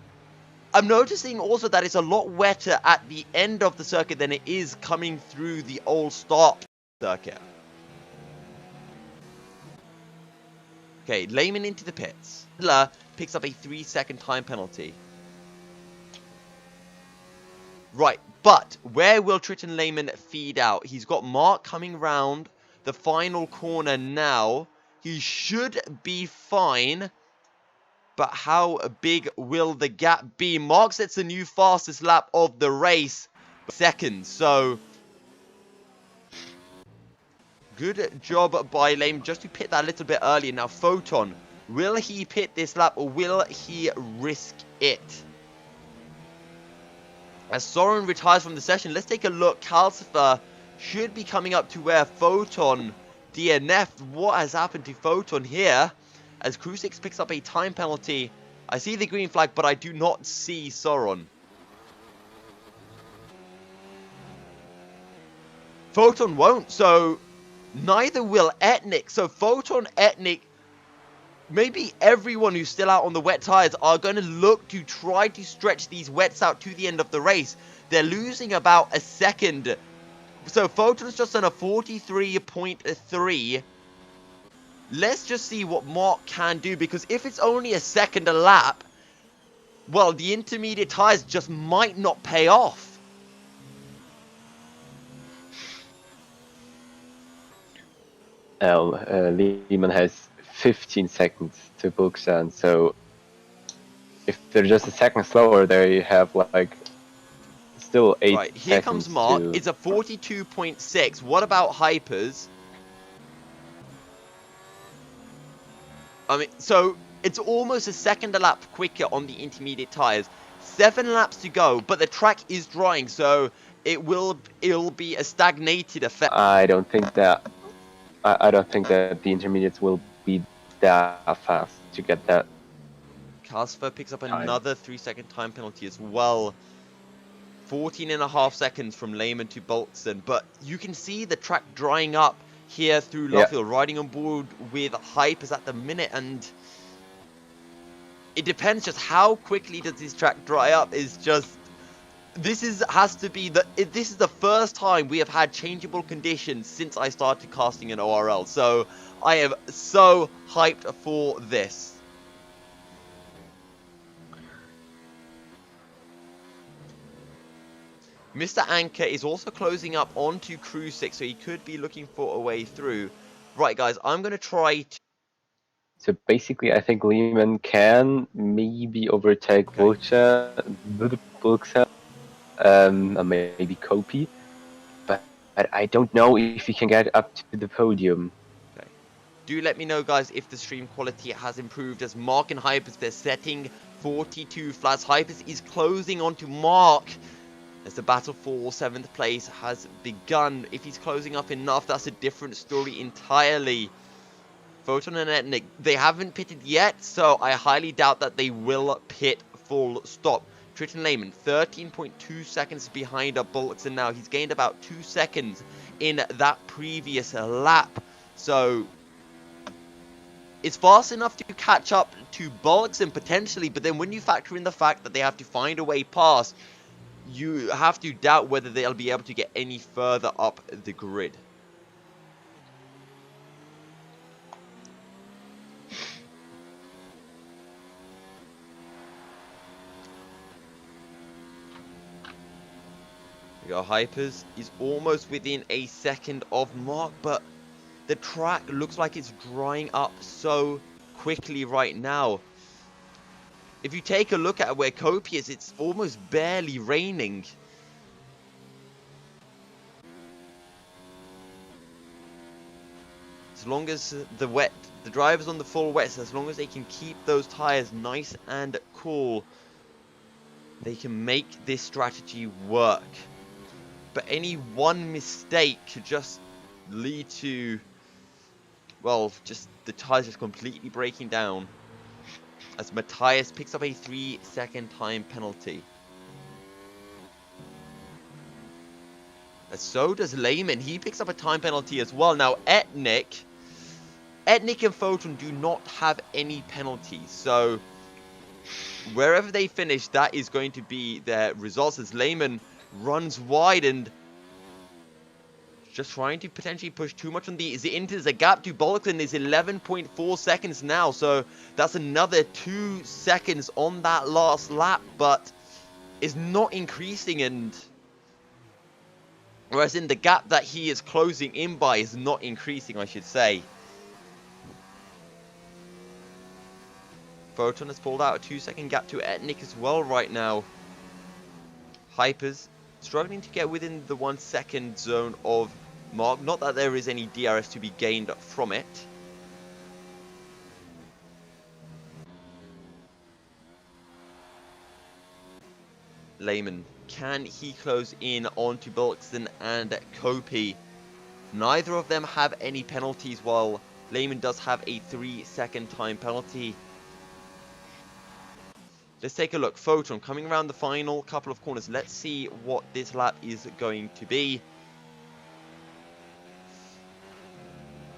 I'm noticing also that it's a lot wetter at the end of the circuit than it is coming through the old start circuit. Okay, Lehman into the pits. Adler picks up a 3-second time penalty. Right, but where will Triton Lehman feed out? He's got Mark coming round the final corner now. He should be fine. But how big will the gap be? Mark sets the new fastest lap of the race. Seconds, so good job by Lehman just to pit that a little bit earlier. Now, Photon, will he pit this lap or will he risk it? As Soren retires from the session, let's take a look. Calcifer should be coming up to where Photon DNF'd. What has happened to Photon here? As Crucix picks up a time penalty. I see the green flag, but I do not see Sauron. Photon won't, so neither will Etnik. So Photon, Etnik, maybe everyone who's still out on the wet tires are going to look to try to stretch these wets out to the end of the race. They're losing about a second. So Photon's just done a 43.3. Let's just see what Mark can do, because if it's only a second a lap, well, the intermediate tires just might not pay off. Lehman has 15 seconds to Buxan, so if they're just a second slower, they have like still 8 right, here seconds comes Mark. to... It's a 42.6. What about Hypers? I mean, so it's almost a second a lap quicker on the intermediate tires. 7 laps to go, but the track is drying, so it'll be a stagnated effect. I don't think that the intermediates will be that fast to get that. Calcifer picks up another 3-second time penalty as well. 14.5 seconds from Lehman to Boltzmann, but you can see the track drying up here through Lovefield, riding on board with Hypers at the minute, and it depends just how quickly does this track dry up. Is just this is the first time we have had changeable conditions since I started casting in ORL, so I am so hyped for this. Mr. Anchor is also closing up onto Crucix, so he could be looking for a way through. Right, guys, I'm going to try to... So basically, I think Lehman can maybe overtake Buxan, and maybe Kopi, but I don't know if he can get up to the podium. Okay. Do let me know, guys, if the stream quality has improved, as Mark and Hypers, they're setting 42 flats. Hypers is closing onto Mark as the battle for 7th place has begun. If he's closing up enough, that's a different story entirely. Photon and Etnik, they haven't pitted yet, so I highly doubt that they will pit full stop. Triton Lehman, 13.2 seconds behind Bullockson now. He's gained about 2 seconds in that previous lap. So it's fast enough to catch up to Bullockson potentially, but then when you factor in the fact that they have to find a way past, you have to doubt whether they'll be able to get any further up the grid. We got Hypers. He's almost within a second of Mark, but the track looks like it's drying up so quickly right now. If you take a look at where Kopi is, it's almost barely raining. As long as the drivers on the full wets, as long as they can keep those tires nice and cool, they can make this strategy work. But any one mistake could just lead to, well, just the tires just completely breaking down. As Matthias picks up a 3-second time penalty. So does Lehman. He picks up a time penalty as well. Now, Etnik and Photon do not have any penalties. So, wherever they finish, that is going to be their results as Lehman runs wide and just trying to potentially push too much on the Inters. The gap to Bolton is 11.4 seconds now. So, that's another 2 seconds on that last lap. But it's not increasing, and whereas in the gap that he is closing in by is not increasing, I should say. Photon has pulled out a 2-second gap to Etnik as well right now. Hypers struggling to get within the 1 second zone of Mark. Not that there is any DRS to be gained from it. Lehman, can he close in onto Bulloxton and Kopi? Neither of them have any penalties, while Lehman does have a 3-second time penalty. Let's take a look. Photon coming around the final couple of corners. Let's see what this lap is going to be.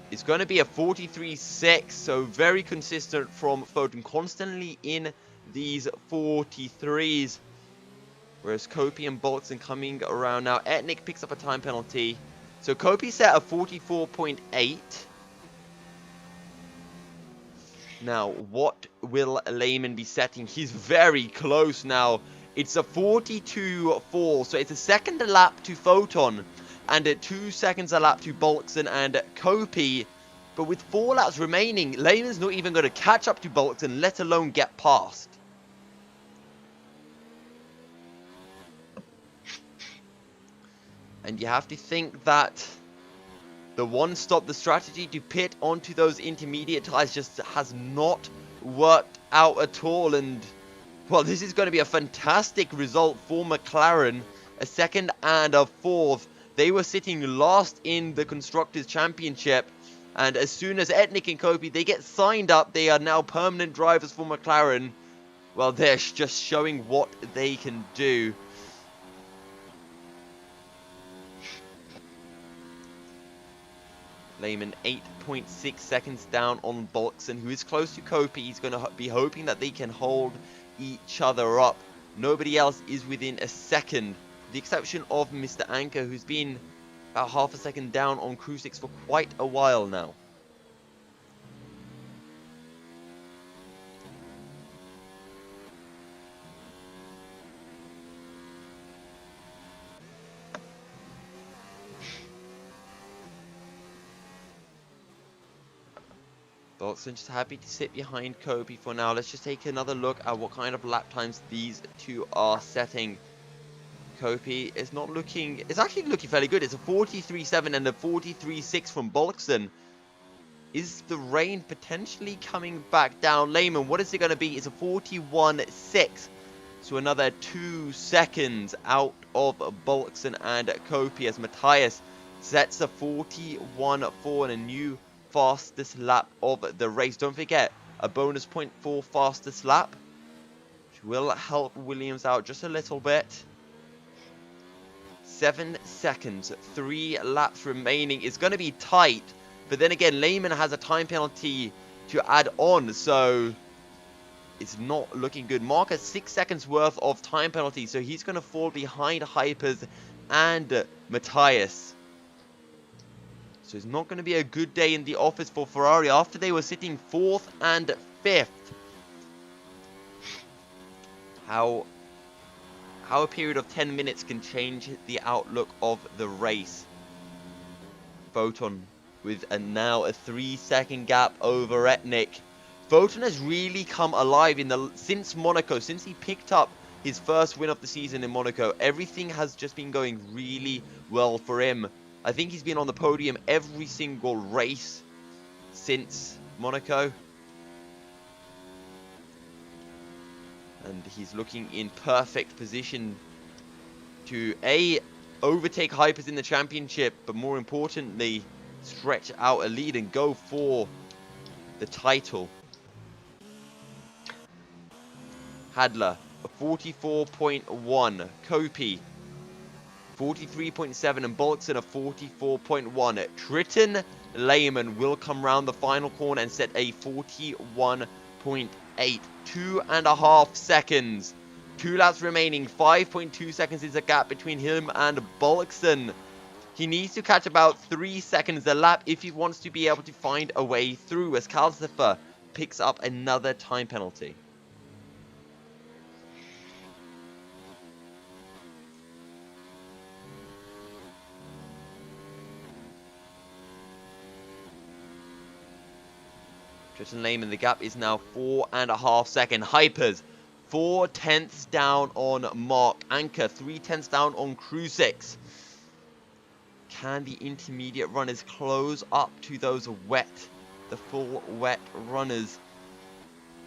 It's going to be a 43.6, so very consistent from Photon, constantly in these 43s. Whereas Kopi and Bolton coming around now. Etnik picks up a time penalty. So Kopi set a 44.8. Now, what will Lehman be setting? He's very close now. It's a 42.4. So it's a second a lap to Photon and 2 seconds a lap to Bolton and Kopi. But with 4 laps remaining, Lehman's not even going to catch up to Bolton, let alone get past. And you have to think that the one-stop, the strategy to pit onto those intermediate tyres just has not worked out at all. And, well, this is going to be a fantastic result for McLaren. A second and a fourth. They were sitting last in the Constructors' Championship. And as soon as Etnik and Kopi, they get signed up, they are now permanent drivers for McLaren. Well, they're just showing what they can do. Lehman 8.6 seconds down on Bolton, who is close to Kopi. He's going to be hoping that they can hold each other up. Nobody else is within a second, with the exception of Mr. Anchor, who's been about half a second down on Crew 6 for quite a while now. Bolton just happy to sit behind Kopi for now. Let's just take another look at what kind of lap times these two are setting. Kopi is not looking... It's actually looking fairly good. It's a 43.7 and a 43.6 from Bolton. Is the rain potentially coming back down? Lehman, what is it going to be? It's a 41.6. So another 2 seconds out of Bolton and Kopi as Matthias sets a 41.4 and a new fastest lap of the race. Don't forget, a bonus point for fastest lap, which will help Williams out just a little bit. 7 seconds, 3 laps remaining. It's going to be tight, but then again, Lehman has a time penalty to add on, so it's not looking good. Mark has 6 seconds worth of time penalty, so he's going to fall behind Hypers and Matthias. So it's not going to be a good day in the office for Ferrari after they were sitting 4th and 5th. How a period of 10 minutes can change the outlook of the race. Photon with now a 3-second gap over Etnik. Photon has really come alive since Monaco, since he picked up his first win of the season in Monaco. Everything has just been going really well for him. I think he's been on the podium every single race since Monaco. And he's looking in perfect position to overtake Hypers in the championship, but more importantly, stretch out a lead and go for the title. Hadler, a 44.1. Kopi, 43.7 and Bullockson a 44.1. Tritton Lehman will come round the final corner and set a 41.8. 2.5 seconds. 2 laps remaining. 5.2 seconds is the gap between him and Bullockson. He needs to catch about 3 seconds a lap if he wants to be able to find a way through, as Calcifer picks up another time penalty. Tristan Lehman, the gap is now 4.5 seconds. Hypers, 4 tenths down on Mark. Anchor, 3 tenths down on Crucix. Can the intermediate runners close up to those the full wet runners?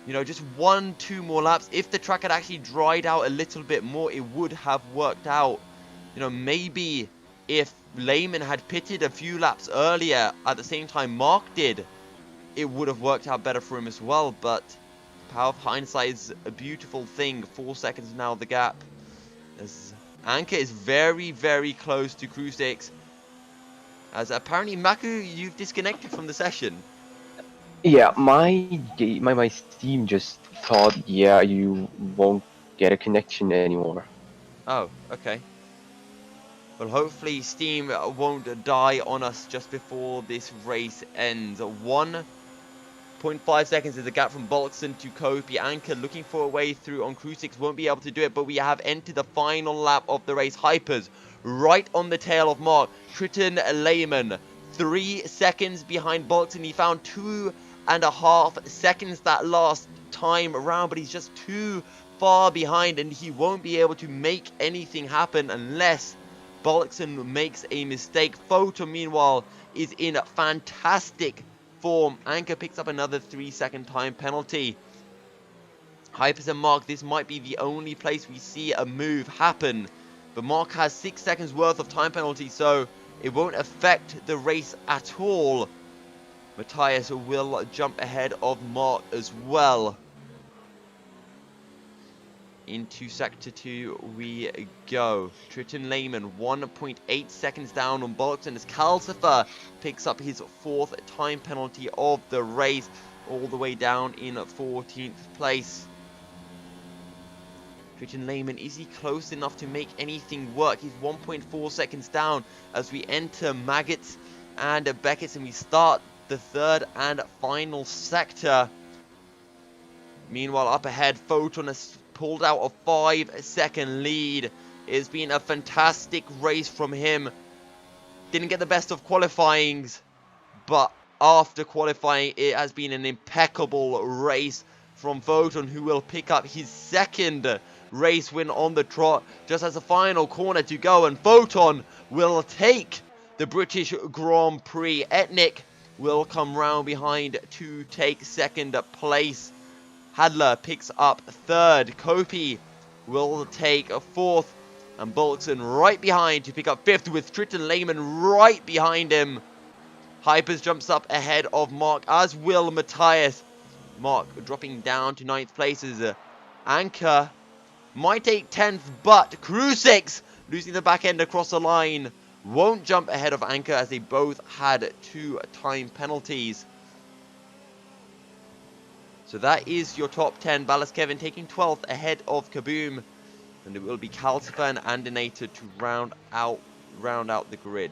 You know, just 1-2 more laps. If the track had actually dried out a little bit more, it would have worked out. You know, maybe if Lehman had pitted a few laps earlier at the same time Mark did, it would have worked out better for him as well. But power of hindsight is a beautiful thing. 4 seconds now the gap. As Anchor is very, very close to Crucix. As apparently Maku, you've disconnected from the session. Yeah, my Steam just thought, yeah, you won't get a connection anymore. Oh, okay. Well, hopefully Steam won't die on us just before this race ends. 1.5 seconds is the gap from Bullockson to Kopi. Anchor looking for a way through on Crucix, won't be able to do it, but we have entered the final lap of the race. Hypers right on the tail of Mark. Tritton Lehman 3 seconds behind Bullockson. He found 2.5 seconds that last time around, but he's just too far behind, and he won't be able to make anything happen unless Bullockson makes a mistake. Photo, meanwhile, is in fantastic form. Anchor picks up another 3-second time penalty. Hypers and Mark, this might be the only place we see a move happen. But Mark has 6 seconds worth of time penalty, so it won't affect the race at all. Matthias will jump ahead of Mark as well. Into Sector 2 we go. Tritton Lehman 1.8 seconds down on Bullockson as Calcifer picks up his 4th time penalty of the race, all the way down in 14th place. Tritton Lehman, is he close enough to make anything work? He's 1.4 seconds down as we enter Maggots and Beckett's, and we start the 3rd and final sector. Meanwhile, up ahead, Photon has pulled out a 5-second lead. It's been a fantastic race from him. Didn't get the best of qualifyings, but after qualifying, it has been an impeccable race from Photon, who will pick up his 2nd race win on the trot just as a final corner to go, and Photon will take the British Grand Prix. Etnick will come round behind to take 2nd place. Hadler picks up 3rd. Kopi will take 4th. And Bullockson right behind to pick up 5th, with Tritton Lehman right behind him. Hypers jumps up ahead of Mark, as will Matthias. Mark dropping down to 9th place as Anchor might take 10th, but Crucix losing the back end across the line won't jump ahead of Anchor, as they both had 2 time penalties. So that is your top 10. Ballast Kevin taking 12th ahead of Kaboom. And it will be Calcifer and Andinator to round out the grid.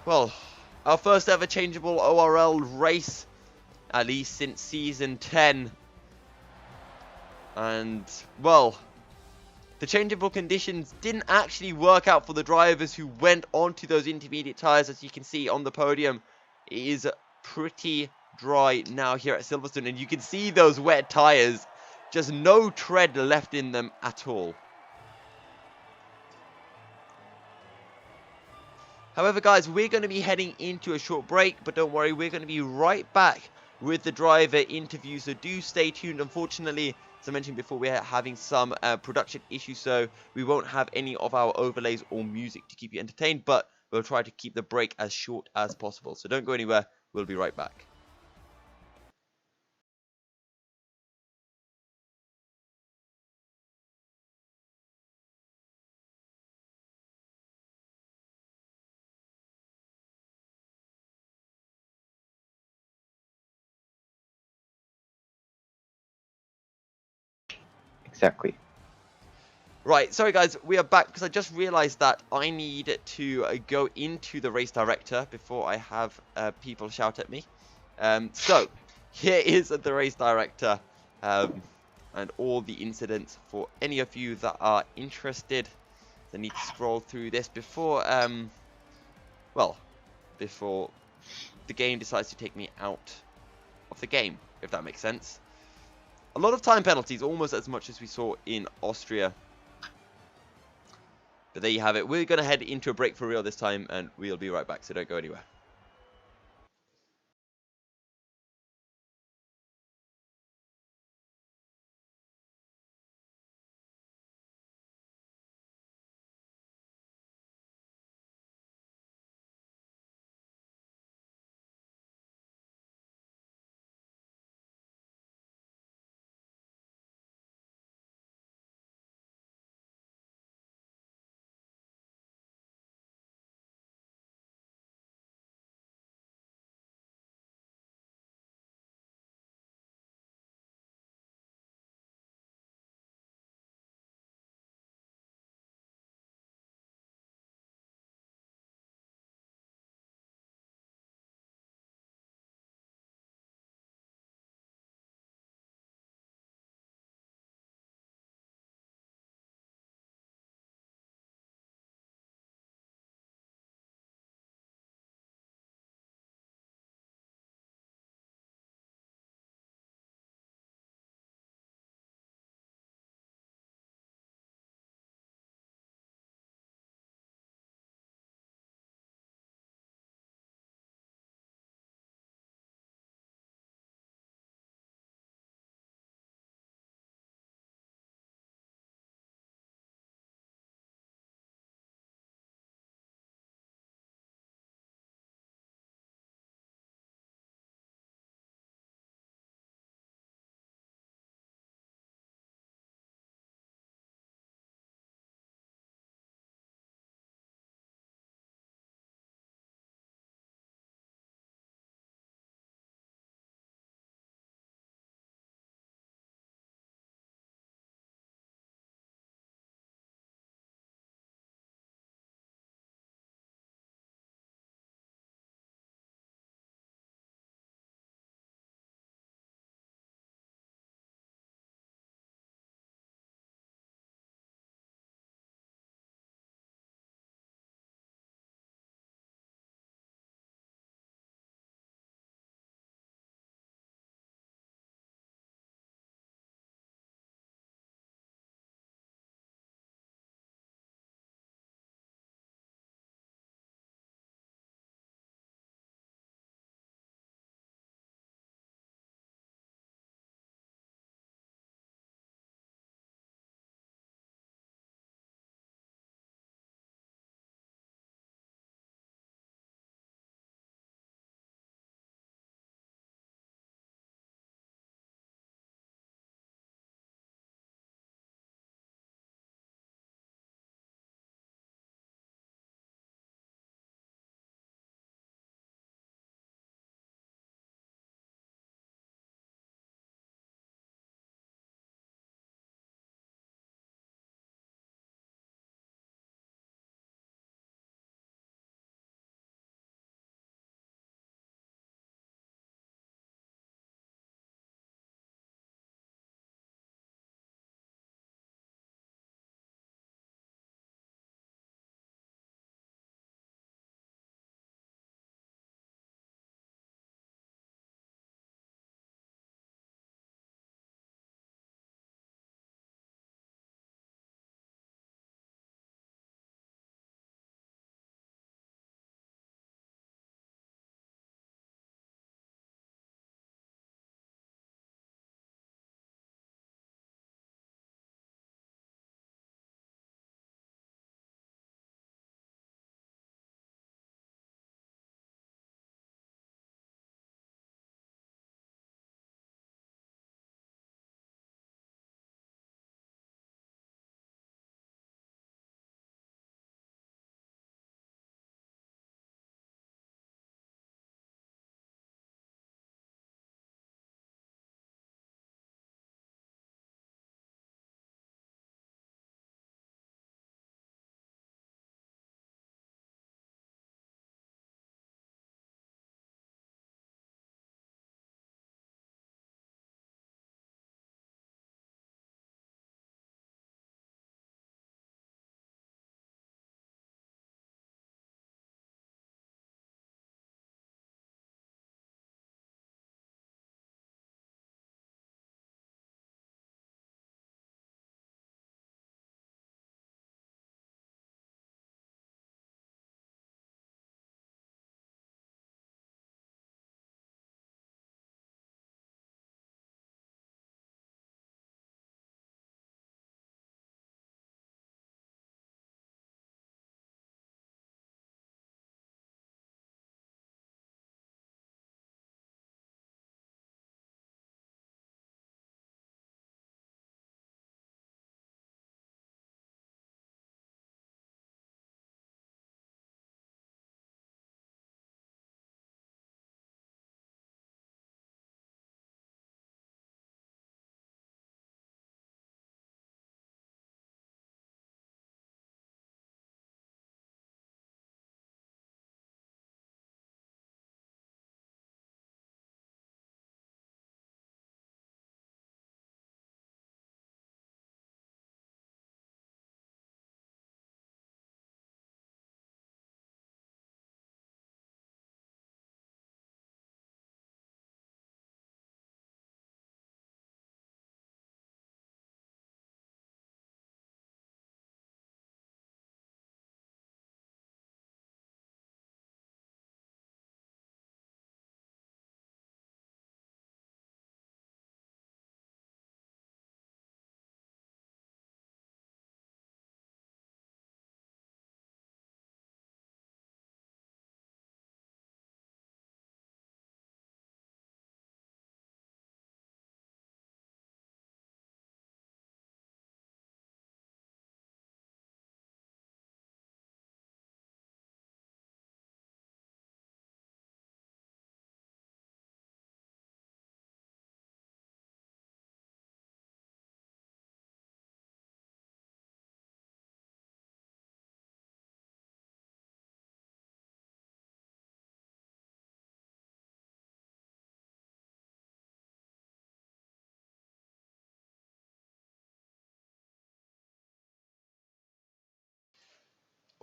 Well, our first ever changeable ORL race, at least since Season 10. And, well, the changeable conditions didn't actually work out for the drivers who went onto those intermediate tyres. As you can see on the podium, it is pretty dry now here at Silverstone, and you can see those wet tyres, just no tread left in them at all. However, guys, we're going to be heading into a short break, but don't worry, we're going to be right back with the driver interview, so do stay tuned. Unfortunately, as I mentioned before, we're having some production issues, so we won't have any of our overlays or music to keep you entertained, but we'll try to keep the break as short as possible. So don't go anywhere, we'll be right back. exactly. Right, sorry guys, we are back because I just realized that I need to go into the race director before I have people shout at me. So, here is the race director and all the incidents for any of you that are interested. I need to scroll through this before, well, before the game decides to take me out of the game, if that makes sense. A lot of time penalties, almost as much as we saw in Austria. But there you have it. We're going to head into a break for real this time, and we'll be right back, so don't go anywhere.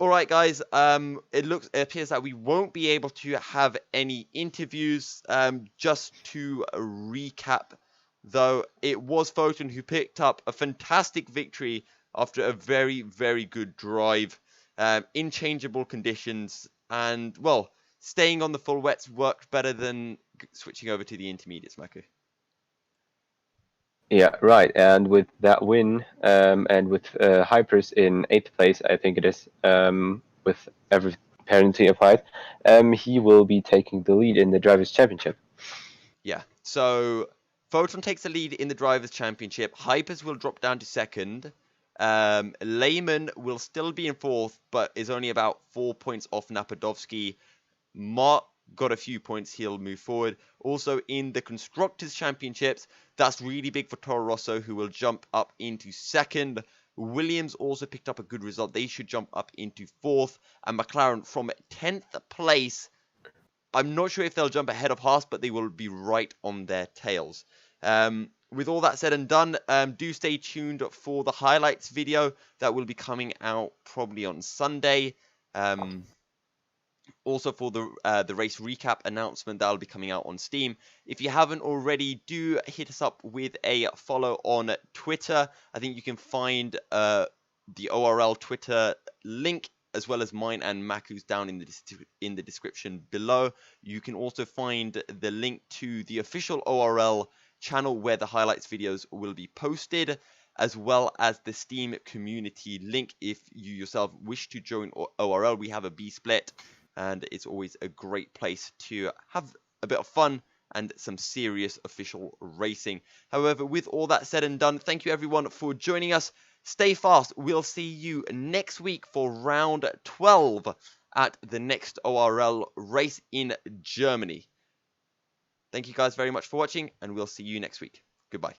All right, guys. It appears that we won't be able to have any interviews. Just to recap, though, it was Photon who picked up a fantastic victory after a very, very good drive in changeable conditions, and well, staying on the full wets worked better than switching over to the intermediates, Maku. Yeah, right. And with that win, and with Hypers in 8th place, I think it is, with every penalty applied, he will be taking the lead in the Drivers' Championship. Yeah, so Photon takes the lead in the Drivers' Championship. Hypers will drop down to 2nd. Lehman will still be in 4th, but is only about 4 points off Napadovsky. Mark got a few points, he'll move forward. Also in the Constructors' Championships, that's really big for Toro Rosso, who will jump up into 2nd. Williams also picked up a good result. They should jump up into 4th. And McLaren from 10th place. I'm not sure if they'll jump ahead of Haas, but they will be right on their tails. With all that said and done, do stay tuned for the highlights video that will be coming out probably on Sunday. Also for the race recap announcement that will be coming out on Steam. If you haven't already, do hit us up with a follow on Twitter. I think you can find the ORL Twitter link as well as mine and Maku's down in the description below. You can also find the link to the official ORL channel where the highlights videos will be posted, as well as the Steam community link if you yourself wish to join ORL. We have a B split, and it's always a great place to have a bit of fun and some serious official racing. However, with all that said and done, thank you everyone for joining us. Stay fast. We'll see you next week for round 12 at the next ORL race in Germany. Thank you guys very much for watching, and we'll see you next week. Goodbye.